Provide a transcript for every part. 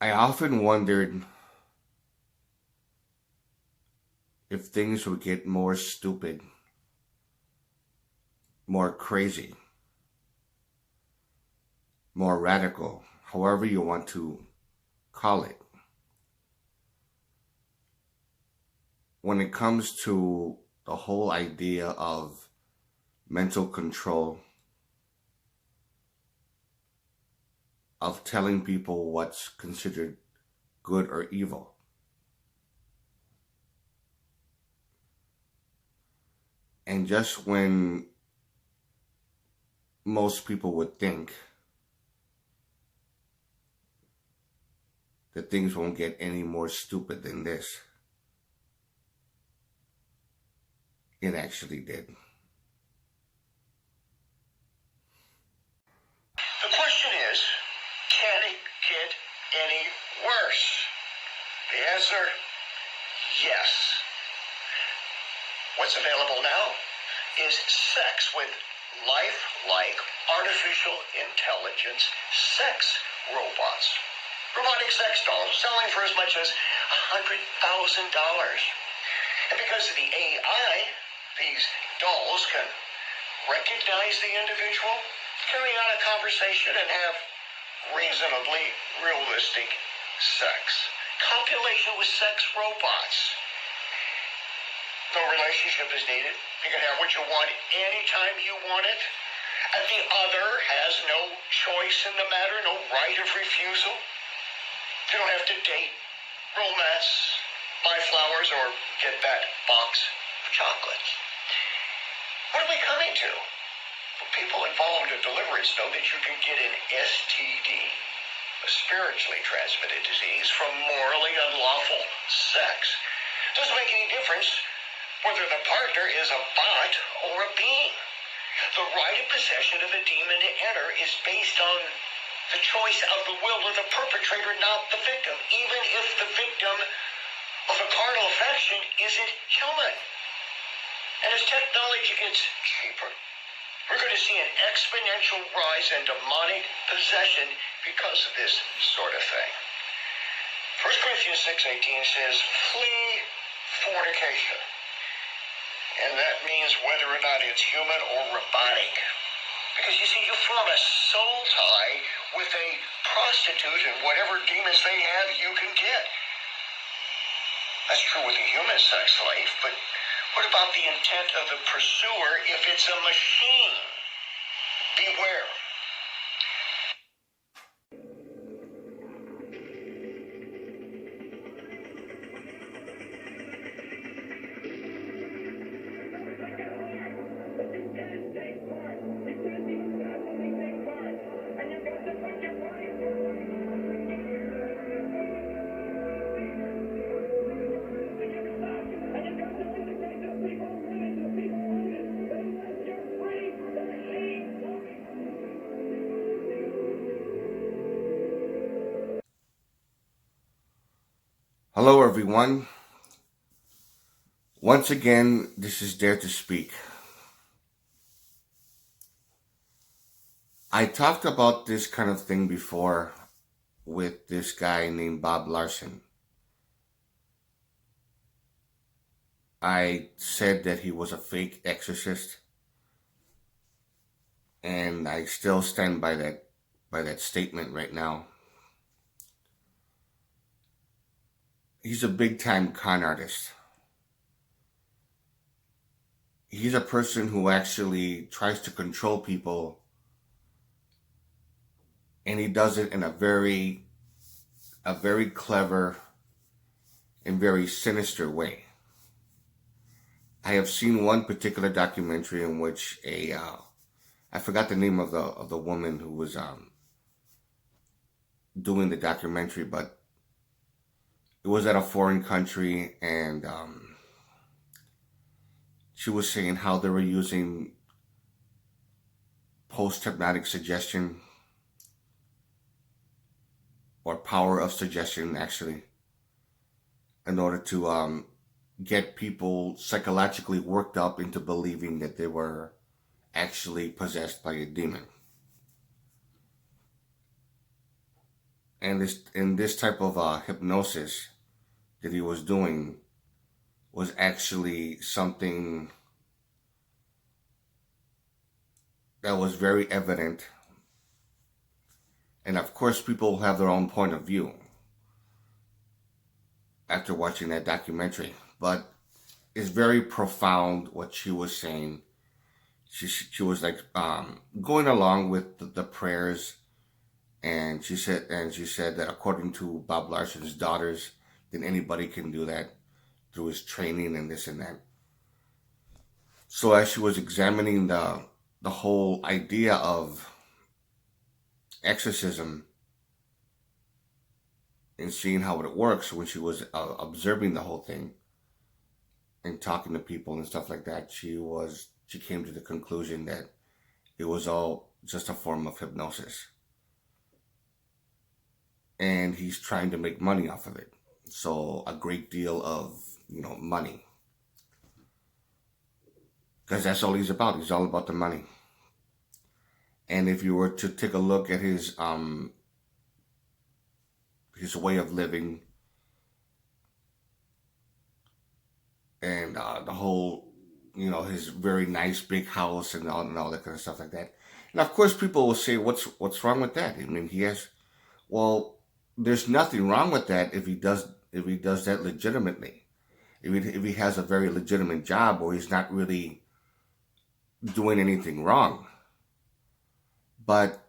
I often wondered if things would get more stupid, more crazy, more radical, however you want to call it, when it comes to the whole idea of mental control, of telling people what's considered good or evil. And just when most people would think that things won't get any more stupid than this, it actually did. The question is, can it get any worse? The answer, yes. What's available now is sex with lifelike artificial intelligence sex robots. Robotic sex dolls selling for as much as $100,000. And because of the AI, these dolls can recognize the individual, carry on a conversation, and have reasonably realistic sex. Copulation with sex robots. No relationship is needed. You can have what you want anytime you want it. And the other has no choice in the matter, no right of refusal. You don't have to date, romance, buy flowers, or get that box of chocolates. What are we coming to? Well, people involved in deliverance know that you can get an STD, a spiritually transmitted disease, from morally unlawful sex. Doesn't make any difference whether the partner is a bot or a being. The right of possession of a demon to enter is based on the choice of the will of the perpetrator, not the victim, even if the victim of a carnal affection isn't human. And as technology gets cheaper, we're going to see an exponential rise in demonic possession because of this sort of thing. 1 Corinthians 6:18 says, flee fornication. And that means whether or not it's human or robotic. Because you see, you form a soul tie with a prostitute, and whatever demons they have, you can get. That's true with a human sex slave, but what about the intent of the pursuer if it's a machine? Beware. Hello, everyone. Once again, this is Dare to Speak. I talked about this kind of thing before with this guy named Bob Larson. I said that he was a fake exorcist, and I still stand by that statement right now. He's a big-time con artist. He's a person who actually tries to control people, and he does it in a very clever and very sinister way. I have seen one particular documentary in which I forgot the name of the woman who was doing the documentary, but it was at a foreign country, and she was saying how they were using post-hypnotic suggestion, or power of suggestion, actually, in order to get people psychologically worked up into believing that they were actually possessed by a demon. And this type of hypnosis that he was doing was actually something that was very evident. And of course, people have their own point of view after watching that documentary. But it's very profound what she was saying. She was like going along with the prayers, and she said that according to Bob Larson's daughters, then anybody can do that through his training and this and that. So as she was examining the whole idea of exorcism and seeing how it works, when she was observing the whole thing and talking to people and stuff like that, she came to the conclusion that it was all just a form of hypnosis, and he's trying to make money off of it. So a great deal of money, because that's all he's about. He's all about the money. And if you were to take a look at his way of living and the whole, his very nice big house and all that kind of stuff like that. And of course, people will say, "What's wrong with that?" I mean, well, there's nothing wrong with that if he does that legitimately. If he has a very legitimate job, or he's not really doing anything wrong. But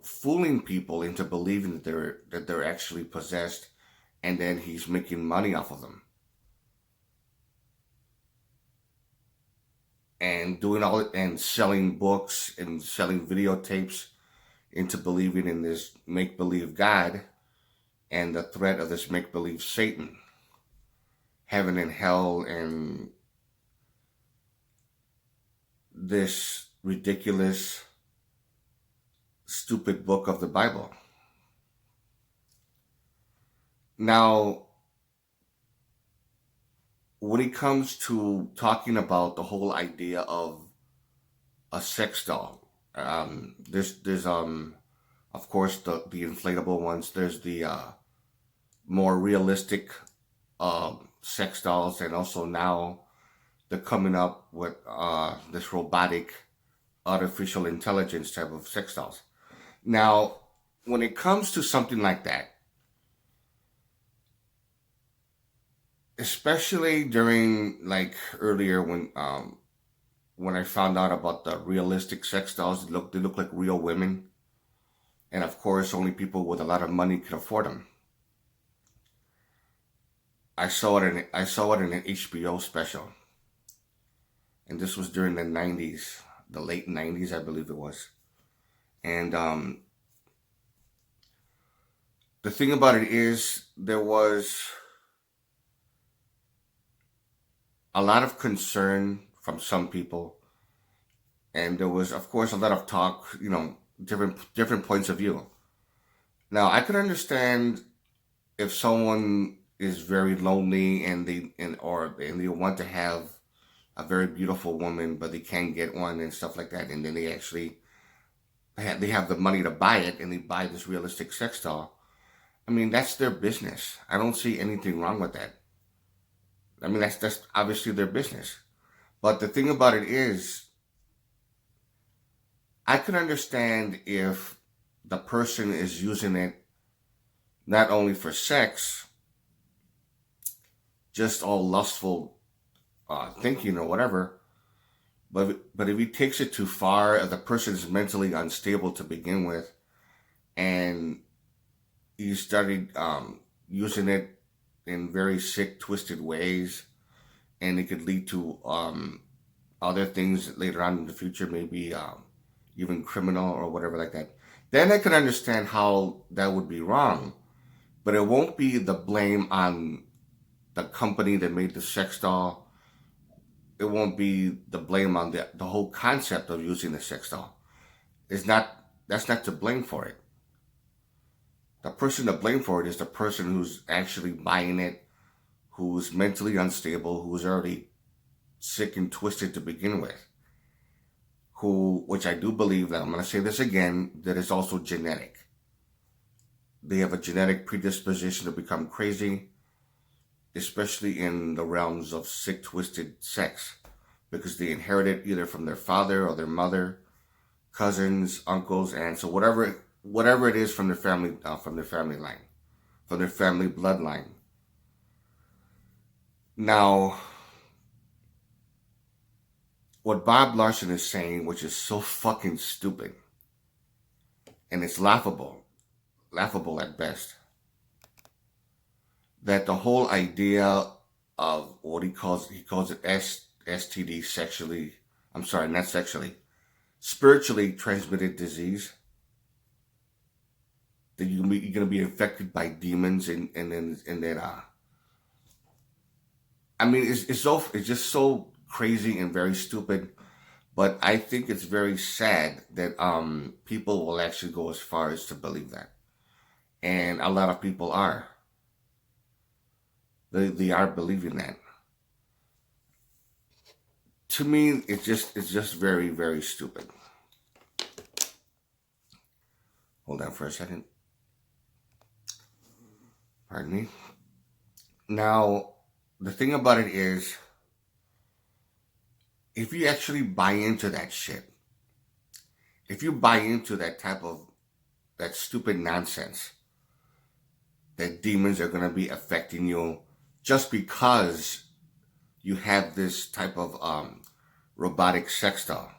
fooling people into believing that they're actually possessed, and then he's making money off of them, and doing all it, and selling books and selling videotapes into believing in this make-believe God and the threat of this make-believe Satan, heaven and hell, and this ridiculous, stupid book of the Bible. Now, when it comes to talking about the whole idea of a sex doll, there's of course the inflatable ones. There's the more realistic sex dolls, and also now they're coming up with this robotic, artificial intelligence type of sex dolls. Now, when it comes to something like that, especially during like earlier when I found out about the realistic sex dolls, they look like real women, and of course only people with a lot of money can afford them. I saw it in an HBO special, and this was during the 90s, the late 90s, I believe it was. And the thing about it is, there was a lot of concern from some people, and there was, of course, a lot of talk, different points of view. Now, I could understand if someone is very lonely and they want to have a very beautiful woman, but they can't get one and stuff like that, and then they actually they have the money to buy it, and they buy this realistic sex doll. I mean, that's their business. I don't see anything wrong with that. I mean, that's obviously their business. But the thing about it is, I can understand if the person is using it not only for sex, just all lustful thinking or whatever, but if he takes it too far, if the person is mentally unstable to begin with, and he started using it in very sick, twisted ways, and it could lead to other things later on in the future, maybe even criminal or whatever like that, then I can understand how that would be wrong. But it won't be the blame on the company that made the sex doll. It won't be the blame on the whole concept of using the sex doll. That's not to blame for it. The person to blame for it is the person who's actually buying it, who's mentally unstable, who's already sick and twisted to begin with, which I do believe that, I'm going to say this again, that is also genetic. They have a genetic predisposition to become crazy, especially in the realms of sick, twisted sex, because they inherit it either from their father or their mother, cousins, uncles, aunts, so whatever it is from their family line, from their family bloodline. Now, what Bob Larson is saying, which is so fucking stupid, and it's laughable at best, that the whole idea of what he calls it STD, spiritually transmitted disease, that you're gonna be infected by demons, and then I mean, it's just so crazy and very stupid. But I think it's very sad that people will actually go as far as to believe that, and a lot of people are. They are believing that. To me, it's just very, very stupid. Hold on for a second. Pardon me. Now, the thing about it is, if you actually buy into that shit, if you buy into that stupid nonsense, that demons are going to be affecting you just because you have this type of robotic sex doll,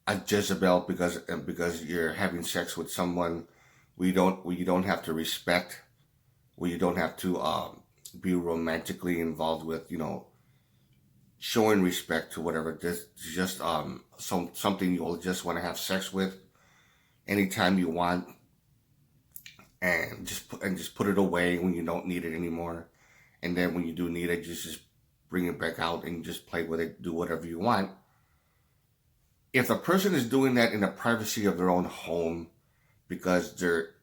a Jezebel, because you're having sex with someone where you don't have to respect, where you don't have to be romantically involved with, showing respect to whatever. Just something you'll just want to have sex with anytime you want, and just put it away when you don't need it anymore, and then when you do need it, just bring it back out and just play with it, do whatever you want. If a person is doing that in the privacy of their own home because they're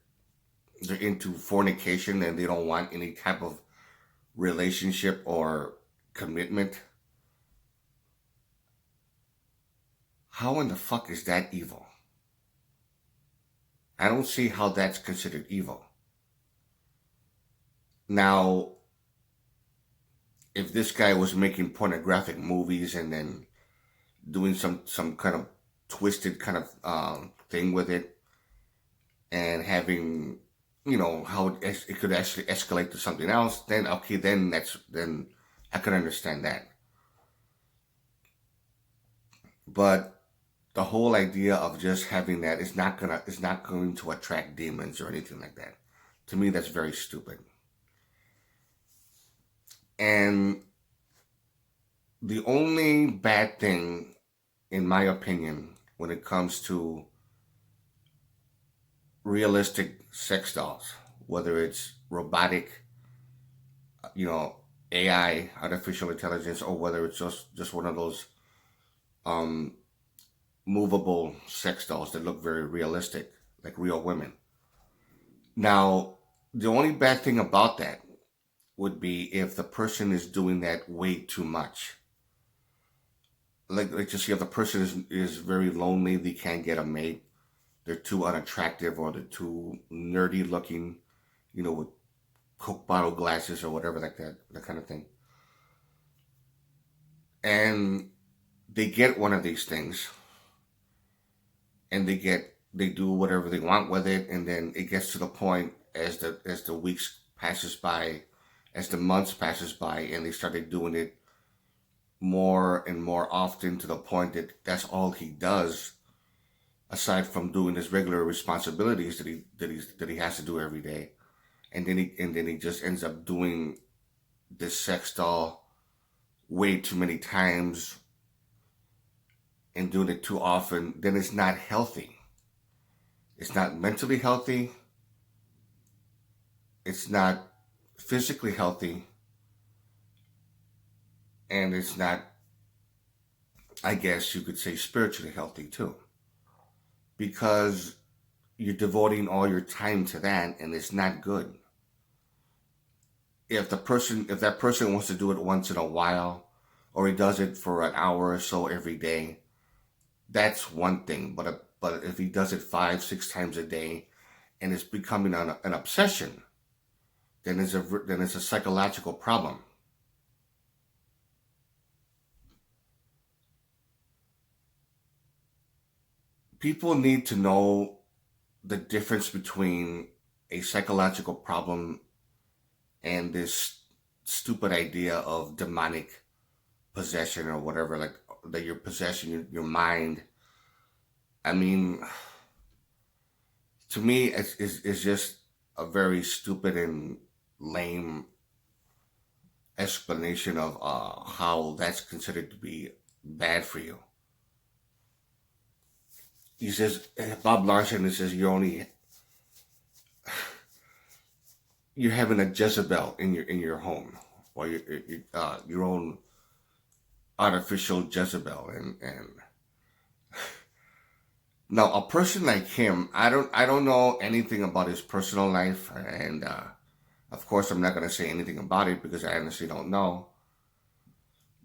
into fornication and they don't want any type of relationship or commitment, how in the fuck is that evil? I don't see how that's considered evil. Now, if this guy was making pornographic movies and then doing some kind of twisted kind of thing with it, and having, how it could actually escalate to something else, then okay, then I can understand that. But the whole idea of just having that is not going to attract demons or anything like that. To me, that's very stupid. And the only bad thing, in my opinion, when it comes to realistic sex dolls, whether it's robotic, AI, artificial intelligence, or whether it's just one of those movable sex dolls that look very realistic, like real women. Now, the only bad thing about that would be if the person is doing that way too much. Like just see if the person is very lonely, they can't get a mate, they're too unattractive, or they're too nerdy looking, with Coke bottle glasses or whatever like that kind of thing. And they get one of these things, and they do whatever they want with it, and then it gets to the point as the weeks passes by, as the months passes by, and they started doing it more and more often, to the point that that's all he does, aside from doing his regular responsibilities that he has to do every day, and then he just ends up doing this sex doll way too many times and doing it too often. Then it's not healthy. It's not mentally healthy. It's not physically healthy. And it's not, I guess you could say, spiritually healthy too. Because you're devoting all your time to that, and it's not good. If that person wants to do it once in a while, or he does it for an hour or so every day, that's one thing. But if he does it 5, 6 times a day, and it's becoming an obsession, then it's a psychological problem. People need to know the difference between a psychological problem and this stupid idea of demonic possession or whatever, like that you're possessing your mind. I mean, to me, it's just a very stupid and lame explanation of how that's considered to be bad for you. He says, Bob Larson, he says, you're having a Jezebel in your home, or your own artificial Jezebel, and now a person like him, I don't know anything about his personal life, and of course I'm not going to say anything about it because I honestly don't know.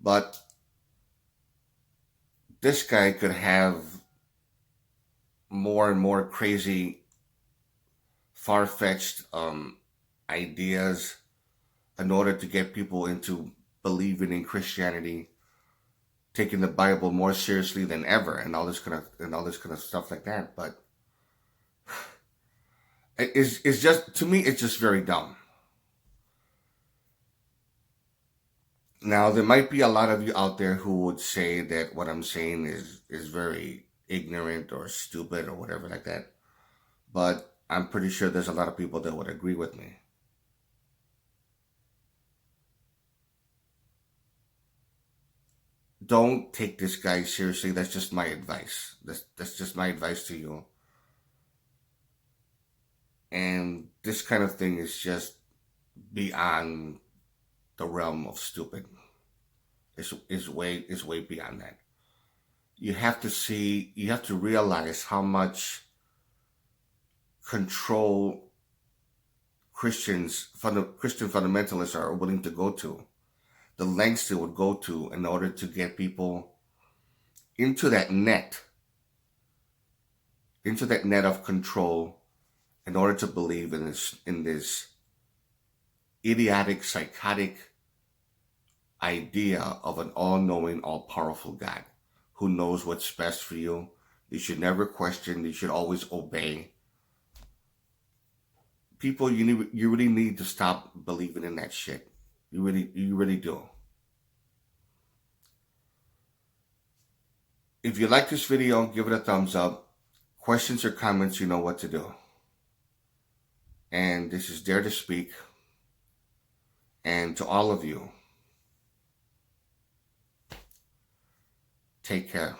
But this guy could have more and more crazy, far-fetched ideas in order to get people into believing in Christianity, taking the Bible more seriously than ever, and all this kind of stuff like that. But it's just, to me, it's just very dumb. Now, there might be a lot of you out there who would say that what I'm saying is very ignorant or stupid or whatever like that. But I'm pretty sure there's a lot of people that would agree with me. Don't take this guy seriously. That's just my advice. That's just my advice to you. And this kind of thing is just beyond the realm of stupid. Is way beyond that. You have to realize how much control Christian fundamentalists are willing to go to, the lengths they would go to in order to get people into that net of control, in order to believe in this idiotic, psychotic idea of an all-knowing, all-powerful God who knows what's best for you. You should never question. You should always obey. People, you really need to stop believing in that shit. You really do. If you like this video, give it a thumbs up. Questions or comments, you know what to do. And this is Dare to Speak. And to all of you, take care.